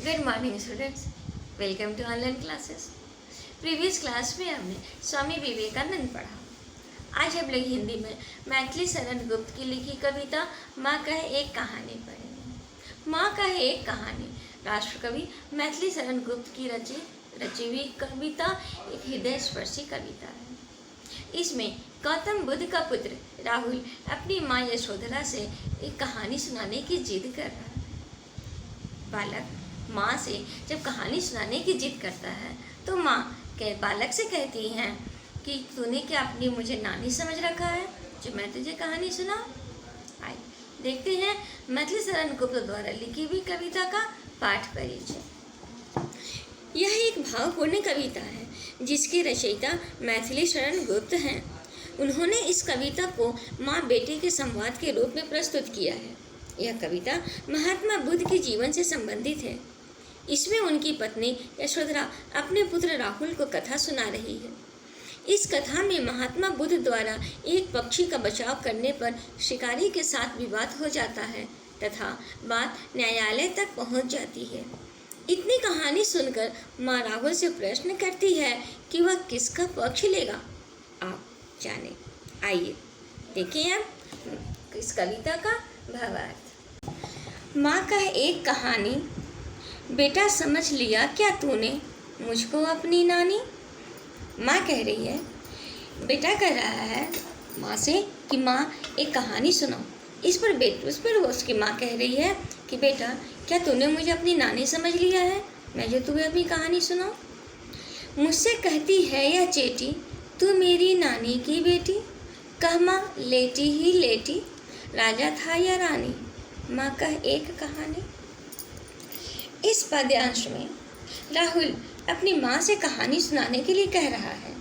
Good morning students, welcome to online classes. Previous class में हमने स्वामी विवेकानंद पढ़ा। आज हम लोग हिंदी में मैथिली शरण गुप्त की लिखी कविता माँ कहे एक कहानी पढ़ेंगे। माँ कहे एक कहानी राष्ट्रकवि मैथिली शरण गुप्त की रची हुई कविता एक हृदय स्पर्शी कविता है। इसमें गौतम बुद्ध का पुत्र राहुल अपनी माँ यशोधरा से एक कहानी सुनाने की जिद कर रहा है। बालक माँ से जब कहानी सुनाने की जिद करता है तो माँ बालक से कहती हैं कि तूने क्या अपनी मुझे नानी समझ रखा है जो मैं तुझे कहानी सुनाऊं। आइए देखते हैं मैथिली शरण गुप्त द्वारा लिखी हुई कविता का पाठ परिचय। यह एक भावपूर्ण कविता है जिसके रचयिता मैथिली शरण गुप्त हैं। उन्होंने इस कविता को माँ बेटे के संवाद के रूप में प्रस्तुत किया है। यह कविता महात्मा बुद्ध के जीवन से संबंधित है। इसमें उनकी पत्नी यशोधरा अपने पुत्र राहुल को कथा सुना रही है। इस कथा में महात्मा बुद्ध द्वारा एक पक्षी का बचाव करने पर शिकारी के साथ विवाद हो जाता है तथा बात न्यायालय तक पहुंच जाती है। इतनी कहानी सुनकर माँ राहुल से प्रश्न करती है कि वह किसका पक्ष लेगा। आप जाने। आइए देखें अब इस कविता का भावार्थ। माँ का एक कहानी। बेटा समझ लिया क्या तूने मुझको अपनी नानी। माँ कह रही है, बेटा कह रहा है माँ से कि माँ एक कहानी सुनाओ। उस पर उसकी माँ कह रही है कि बेटा क्या तूने मुझे अपनी नानी समझ लिया है, मैं जो तुम्हें अपनी कहानी सुनाऊं। मुझसे कहती है यह चेटी, तू मेरी नानी की बेटी। कह माँ लेटी ही लेटी, राजा था या रानी, माँ कह एक कहानी। इस पद्यांश में राहुल अपनी माँ से कहानी सुनाने के लिए कह रहा है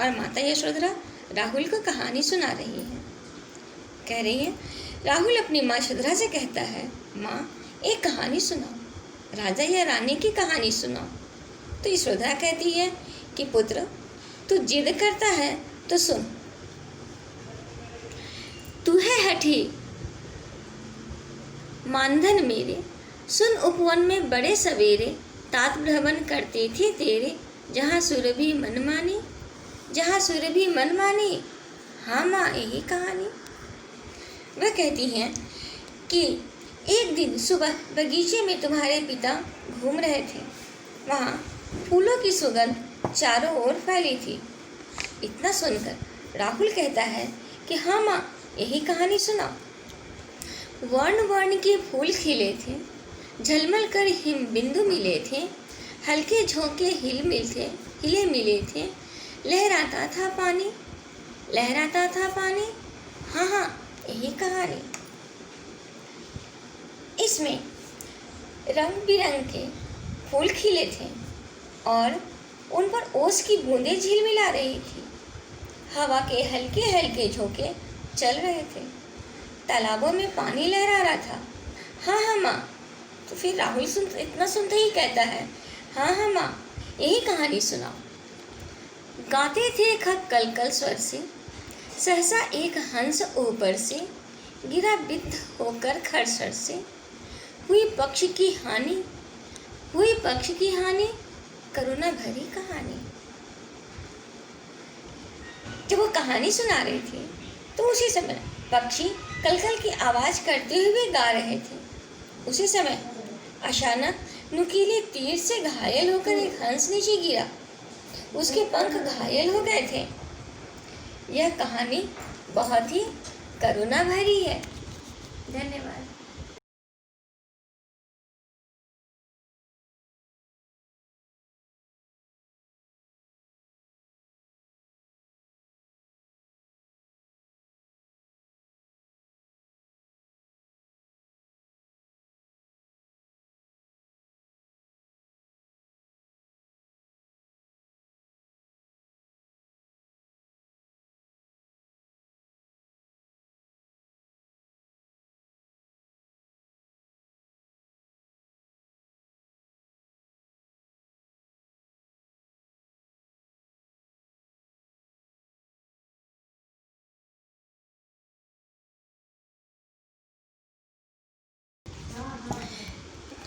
और माता यशोधरा राहुल को कहानी सुना रही है। कह रही है, राहुल अपनी माँ यशोधरा से कहता है, माँ एक कहानी सुनाओ, राजा या रानी की कहानी सुनाओ। तो यशोधरा कहती है कि पुत्र तू जिद करता है तो सुन। तू है हठी मानधन मेरे, सुन उपवन में बड़े सवेरे, तात भ्रमण करते थे तेरे, जहाँ सुरभि मनमानी, जहाँ सुरभि मनमानी। हाँ माँ यही कहानी। वह कहती हैं कि एक दिन सुबह बगीचे में तुम्हारे पिता घूम रहे थे। वहाँ फूलों की सुगंध चारों ओर फैली थी। इतना सुनकर राहुल कहता है कि हाँ माँ यही कहानी सुनाओ। वर्ण वर्ण के फूल खिले थे, झलमल कर हिम बिंदु मिले थे, हल्के झोंके हिले मिले थे, लहराता था पानी, लहराता था पानी। हाँ हाँ यही कहानी। इसमें रंग बिरंग के फूल खिले थे और उन पर ओस की बूंदें झिलमिला रही थी। हवा के हल्के हल्के झोंके चल रहे थे, तालाबों में पानी लहरा रहा था। हाँ हाँ माँ। तो फिर राहुल इतना सुनते ही कहता है, हाँ हाँ माँ यही कहानी सुनाओ। गाते थे खग कलकल स्वर से, सहसा एक हंस ऊपर से, गिरा बिद्ध होकर खरसर से, हुई पक्ष की हानि, हुई पक्ष की हानि, करुणा भरी कहानी। जब वो कहानी सुना रही थी तो उसी समय पक्षी कलकल की आवाज करते हुए गा रहे थे। उसी समय अचानक नुकीले तीर से घायल होकर एक हंस नीचे गिरा। उसके पंख घायल हो गए थे। यह कहानी बहुत ही करुणा भरी है। धन्यवाद।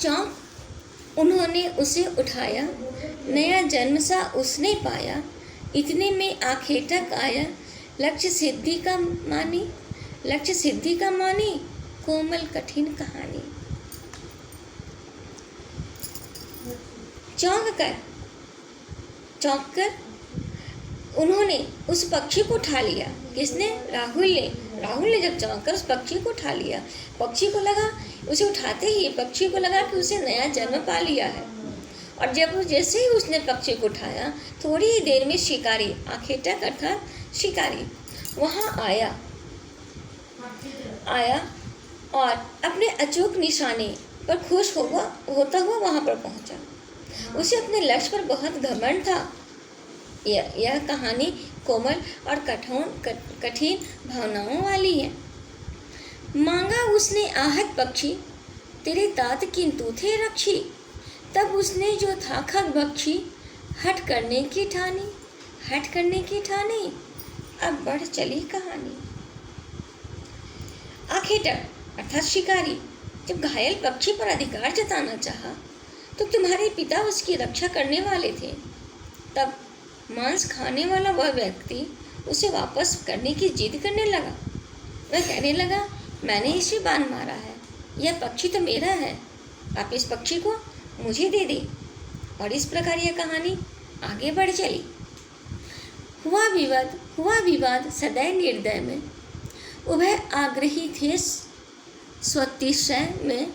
चौंक उन्होंने उसे उठाया, नया जन्म सा उसने पाया, इतने में आखेटक आया, लक्ष्य सिद्धि का मानी, लक्ष्य सिद्धि का मानी, कोमल कठिन कहानी। चौंक कर उन्होंने उस पक्षी को उठा लिया। किसने? राहुल ने जब चौंक कर उस पक्षी को उठा लिया। पक्षी को लगा, उसे उठाते ही पक्षी को लगा कि उसे नया जन्म पा लिया है। और जब जैसे ही उसने पक्षी को उठाया, थोड़ी ही देर में शिकारी, आखेटक अर्थात शिकारी, वहाँ आया और अपने अचूक निशाने पर खुश होता हुआ वहाँ पर पहुँचा। उसे अपने लक्ष्य पर बहुत घमंड था। यह कहानी कोमल और कठिन भावनाओं वाली है। मांगा उसने आहत पक्षी, तेरे दांत किंतु थे रक्षी, तब उसने जो था खग बख्शी, हट करने की ठानी, अब बढ़ चली कहानी। आखेटक अर्थात शिकारी जब घायल पक्षी पर अधिकार जताना चाहा, तो तुम्हारे पिता उसकी रक्षा करने वाले थे। तब मांस खाने वाला वह व्यक्ति उसे वापस करने की जिद करने लगा। वह कहने लगा, मैंने इसे बाण मारा है, यह पक्षी तो मेरा है, आप इस पक्षी को मुझे दे दे। और इस प्रकार यह कहानी आगे बढ़ चली। हुआ विवाद सदैव निर्दय में, उभय आग्रही थे स्वतिशय में,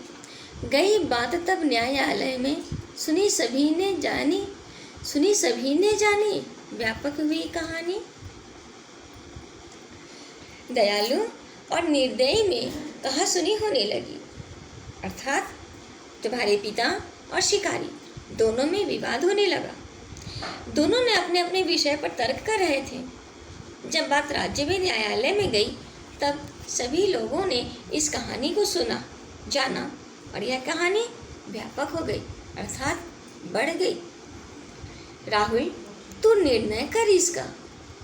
गई बात तब न्यायालय में, सुनी सभी ने जानी, व्यापक हुई कहानी। दयालु और निर्दयी में कहा सुनी होने लगी, अर्थात तुम्हारे पिता और शिकारी दोनों में विवाद होने लगा। दोनों ने अपने अपने विषय पर तर्क कर रहे थे। जब बात राज्य में न्यायालय में गई, तब सभी लोगों ने इस कहानी को सुना, जाना, और यह कहानी व्यापक हो गई, अर्थात बढ़ गई। राहुल, तू निर्णय कर इसका,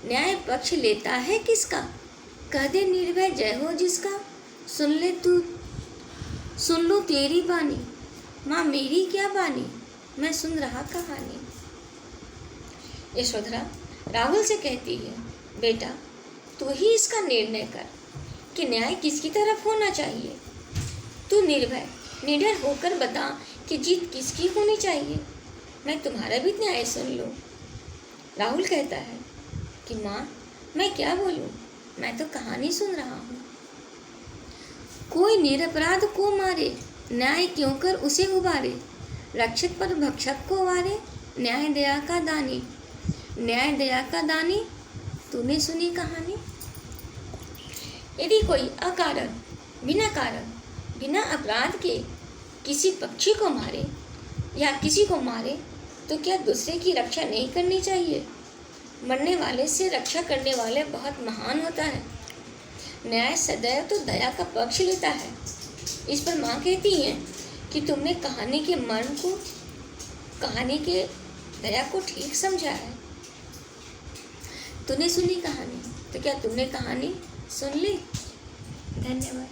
न्याय पक्ष लेता है किसका, कह दे निर्भय जय हो जिसका, सुन लो तेरी बानी, माँ मेरी क्या बानी, मैं सुन रहा कहानी। यशोधरा राहुल से कहती है, बेटा तू ही इसका निर्णय कर कि न्याय किसकी तरफ होना चाहिए। तू निर्भय निडर होकर बता कि जीत किसकी होनी चाहिए, मैं तुम्हारा भी न्याय सुन लूँ। राहुल कहता है कि माँ मैं क्या बोलूँ, मैं तो कहानी सुन रहा हूँ। कोई निरपराध को मारे, न्याय क्यों कर उसे उबारे, रक्षक पर भक्षक को वारे, न्याय दया का दानी, तूने सुनी कहानी। यदि कोई अकारण, बिना अपराध के किसी पक्षी को मारे या किसी को मारे, तो क्या दूसरे की रक्षा नहीं करनी चाहिए? मरने वाले से रक्षा करने वाले बहुत महान होता है। न्याय सदैव तो दया का पक्ष लेता है। इस पर माँ कहती है कि तुमने कहानी के मर्म को, कहानी के दया को ठीक समझा है। तूने सुनी कहानी, तो क्या तुमने कहानी सुन ली? धन्यवाद।